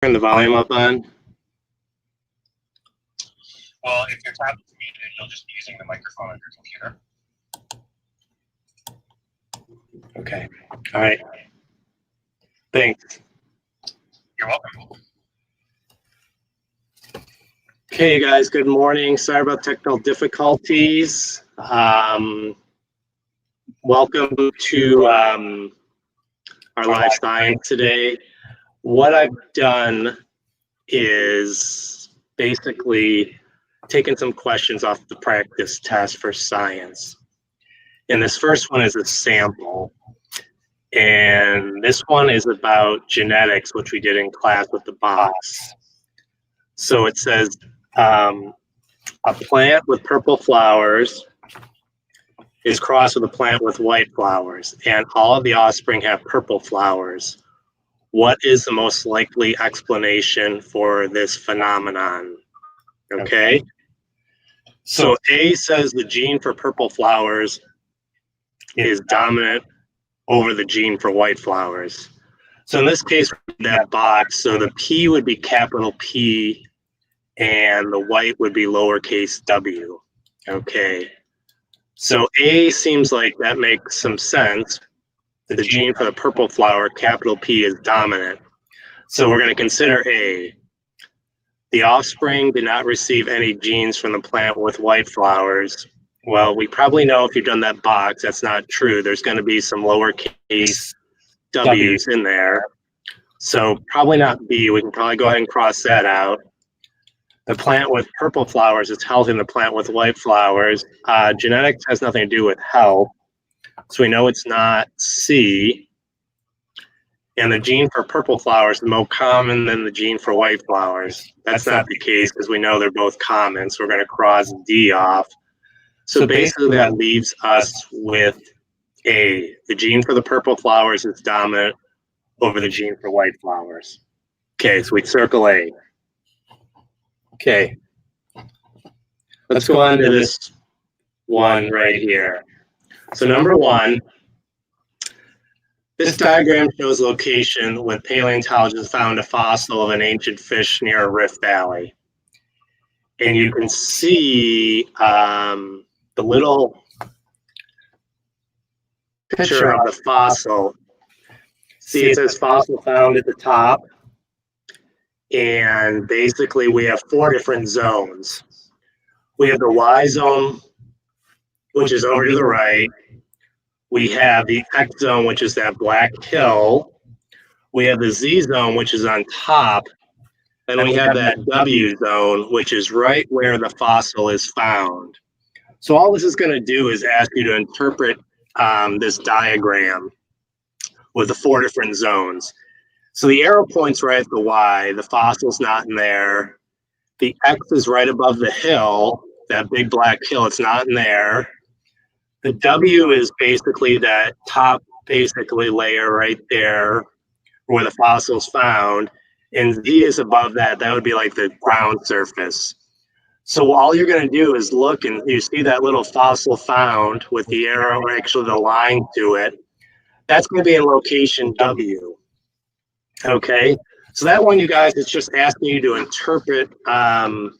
Turn the volume up on. Well, if your tablet's muted, you'll just be using the microphone on your computer. Okay. All right. Thanks. You're welcome. Okay, you guys, good morning. Sorry about technical difficulties. Welcome to our live science today. What I've done is basically taken some questions off the practice test for science. And this first one is a sample. And this one is about genetics, which we did in class with the box. So it says a plant with purple flowers is crossed with a plant with white flowers, and all of the offspring have purple flowers. What is the most likely explanation for this phenomenon? Okay. So A says the gene for purple flowers is dominant over the gene for white flowers. So in this case, that box, so the P would be capital P and the white would be lowercase w. Okay. So A seems like that makes some sense. The gene for the purple flower, capital P, is dominant. So we're going to consider A. The offspring did not receive any genes from the plant with white flowers. Well, we probably know if you've done that box, that's not true. There's going to be some lowercase w's in there. So probably not B. We can probably go ahead and cross that out. The plant with purple flowers is healthy in the plant with white flowers. Genetics has nothing to do with health. So we know it's not C. And the gene for purple flowers is more common than the gene for white flowers. That's not the case because we know they're both common. So we're going to cross D off. So basically that leaves us with A. The gene for the purple flowers is dominant over the gene for white flowers. Okay, so we circle A. Okay. Let's go on to this one right here. So number one, this diagram shows location when paleontologists found a fossil of an ancient fish near a rift valley. And you can see the little picture of the fossil. See, it says fossil found at the top. And basically we have four different zones. We have the Y zone, which is over to the right. We have the X zone, which is that black hill. We have the Z zone, which is on top. And we have that W zone, which is right where the fossil is found. So all this is going to do is ask you to interpret this diagram with the four different zones. So the arrow points right at the Y. The fossil's not in there. The X is right above the hill, that big black hill. It's not in there. The W is basically that top basically layer right there where the fossil's found. And Z is above that. That would be like the ground surface. So all you're going to do is look and you see that little fossil found with the arrow, or actually the line to it. That's going to be in location W. Okay. So that one, you guys, it's just asking you to interpret that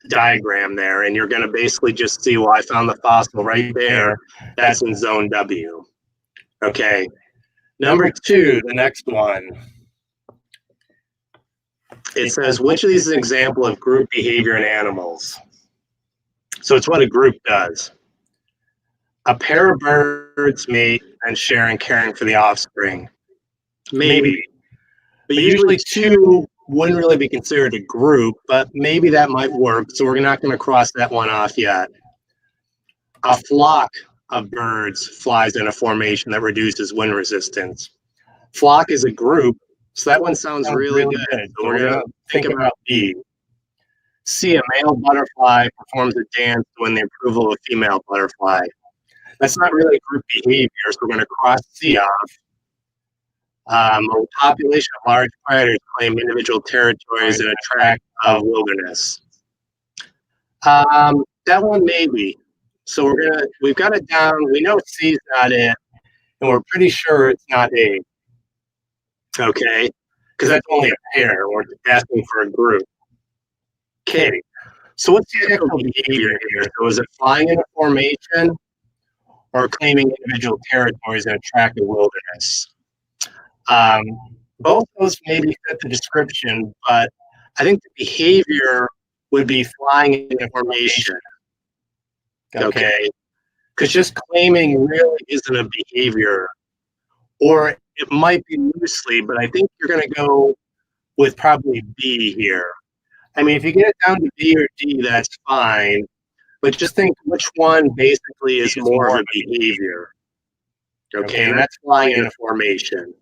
diagram there, and you're going to basically just see, well, I found the fossil right there. That's in zone W. Okay. Number two, the next one. It says, which of these is an example of group behavior in animals? So it's what a group does. A pair of birds mate and share and caring for the offspring. Maybe. But usually two wouldn't really be considered a group, but maybe that might work. So we're not going to cross that one off yet. A flock of birds flies in a formation that reduces wind resistance. Flock is a group, so that one sounds really good. So we're going to think about B. C, a male butterfly performs a dance to win the approval of a female butterfly. That's not really group behavior, so we're going to cross C off. A population of large predators claim individual territories in a tract of wilderness. That one maybe. So we've got it down. We know C's not it. and we're pretty sure it's not A. Okay. Because that's only a pair. We're asking for a group. Okay. So what's the actual behavior here? So is it flying in a formation or claiming individual territories in a tract of wilderness? Both those maybe fit the description, but I think the behavior would be flying in a formation. Okay. Because just claiming really isn't a behavior. Or it might be loosely, but I think you're going to go with probably B here. I mean, if you get it down to B or D, that's fine. But just think which one basically is more of a behavior. Okay, and that's flying in a formation.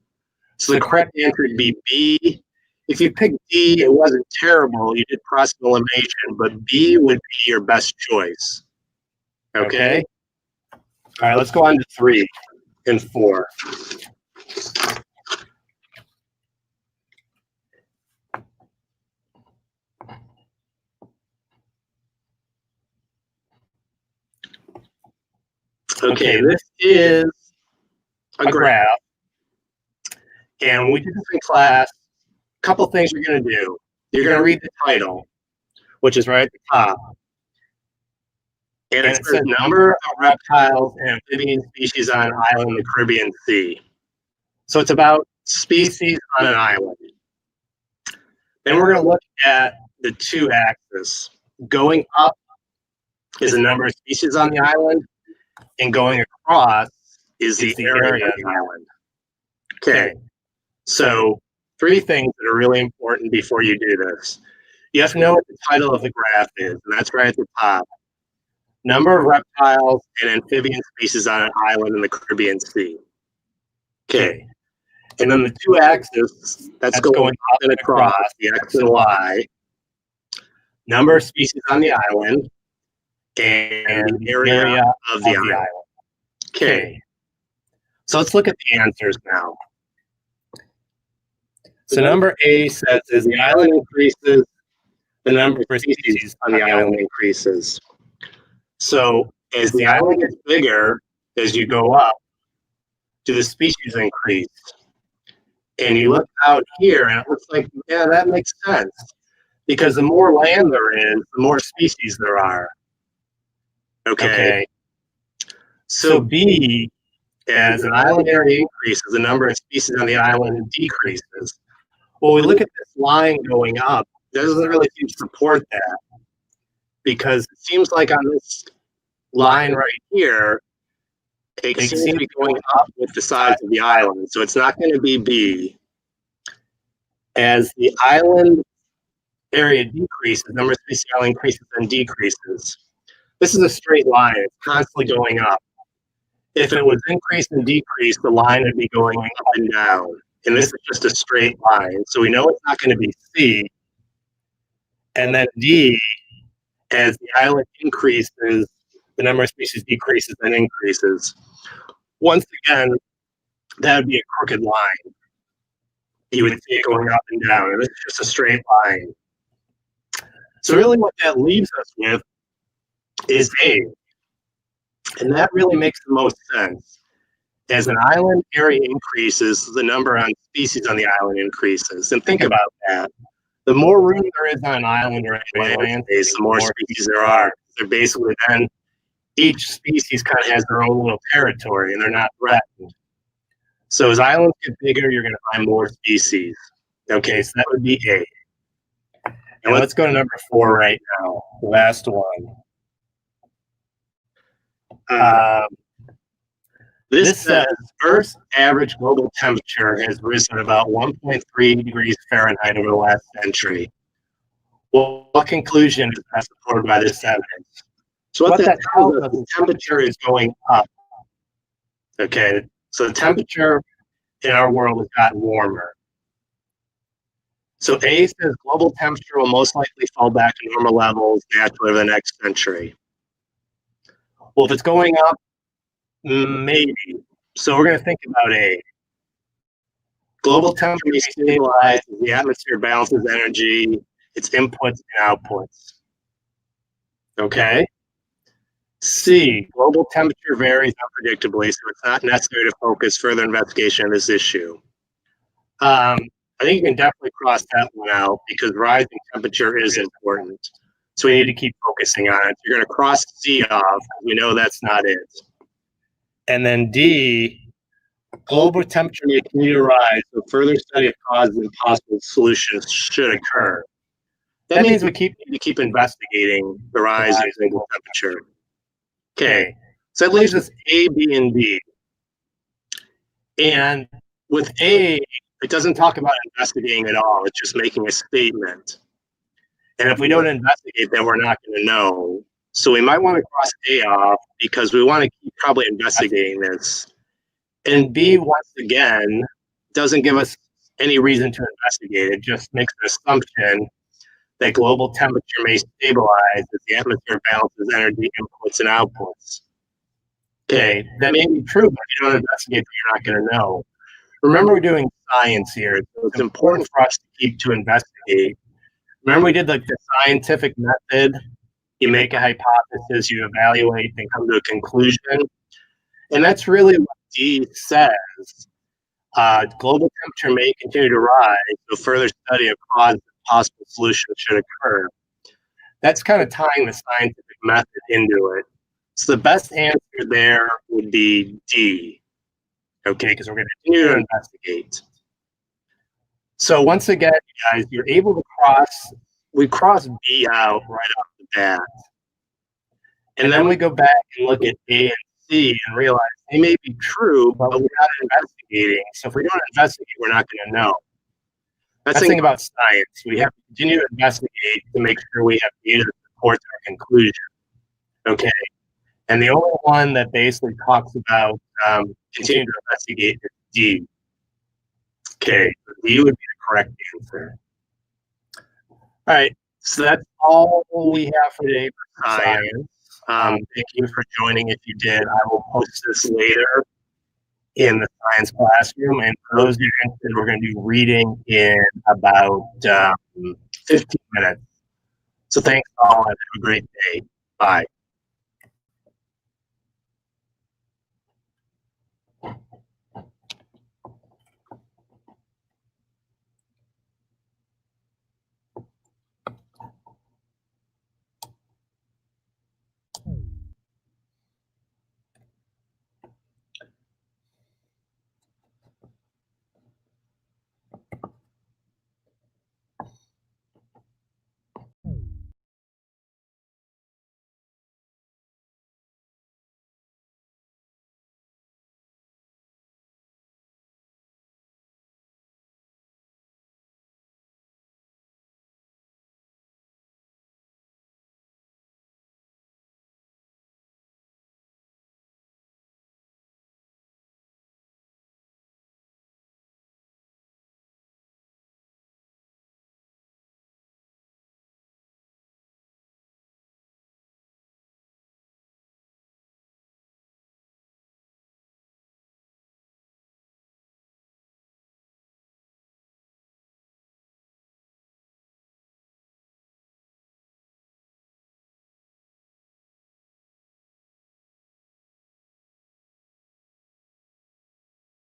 So the correct answer would be B. If you picked D, it wasn't terrible. You did process elimination, but B would be your best choice. Okay? All right, let's go on to 3 and 4. Okay, this is a graph. And when we did this in class, a couple things you're going to do. You're going to read the title, which is right at the top. And it says number of reptiles and amphibian species on an island in the Caribbean Sea. So it's about species on an island. Then we're going to look at the 2 axes. Going up is the number of species on the island, and going across is the area of the island. Okay, so 3 things that are really important before you do this. You have to know what the title of the graph is, and that's right at the top. Number of reptiles and amphibian species on an island in the Caribbean Sea. Okay, and then the 2 axes, that's going up and across, the X and Y. Number of species on the island and the area of the island. Okay, so let's look at the answers now. So number A says as the island increases, the number of species on the island increases. So as the island gets bigger, as you go up, do the species increase? And you look out here and it looks like, yeah, that makes sense. Because the more land there is, the more species there are. Okay. So B, as an island area increases, the number of species on the island decreases. Well, we look at this line going up, it doesn't really seem to support that. Because it seems like on this line right here, it seems to be going up with the size of the island. So it's not going to be B. As the island area decreases, the number of species on the island increases and decreases. This is a straight line. It's constantly going up. If it was increase and decrease, the line would be going up and down. And this is just a straight line. So we know it's not going to be C. And then D, as the island increases, the number of species decreases and increases. Once again, that would be a crooked line. You would see it going up and down. And it's just a straight line. So really what that leaves us with is A. And that really makes the most sense. As an island area increases, the number of species on the island increases. And think about that. The more room there is on an island or any land space, the more species there are. They're basically then, each species kind of has their own little territory and they're not threatened. So as islands get bigger, you're going to find more species. Okay, so that would be A. And let's go to number 4 right now, the last one. This says Earth's average global temperature has risen about 1.3 degrees Fahrenheit over the last century. Well, what conclusion is that supported by this evidence? So what that tells us, the temperature is going up. Okay, so the temperature in our world has gotten warmer. So A says global temperature will most likely fall back to normal levels naturally over the next century. Well, if it's going up, maybe. So we're going to think about A. Global temperature stabilizes, the atmosphere balances energy, its inputs and outputs. Okay? C, global temperature varies unpredictably, so it's not necessary to focus further investigation on this issue. I think you can definitely cross that one out because rising temperature is important. So we need to keep focusing on it. You're going to cross C off. We know that's not it. And then D, global temperature may continue to rise, so further study of causes and possible solutions should occur. That means we need to keep investigating the rise in global temperature. Okay, so that leaves us A, B, and D. And with A, it doesn't talk about investigating at all. It's just making a statement. And if we don't investigate, then we're not going to know. So we might want to cross A off because we want to keep probably investigating this. And B, once again, doesn't give us any reason to investigate. It just makes an assumption that global temperature may stabilize as the atmosphere balances energy inputs and outputs. Okay, that may be true, but if you don't investigate, you're not going to know. Remember, we're doing science here, so it's important for us to keep to investigate. Remember, we did like the scientific method. You make a hypothesis, you evaluate, and come to a conclusion. And that's really what D says. Global temperature may continue to rise, so further study of cause and possible solutions should occur. That's kind of tying the scientific method into it. So the best answer there would be D. Okay, because we're going to continue to investigate. So once again, guys, you're able to we cross B out right off the bat. And then we go back and look at A and C and realize they may be true, but we're not investigating. So if we don't investigate, we're not going to know. That's the thing about science. We have to continue to investigate to make sure we have data that supports our conclusion. Okay. And the only one that basically talks about continuing to investigate is D. Okay, so D would be the correct answer. All right, so that's all we have for today for science. Thank you for joining. If you did, I will post this later in the science classroom. And for those who are interested, we're going to do reading in about 15 minutes. So thanks all and have a great day. Bye.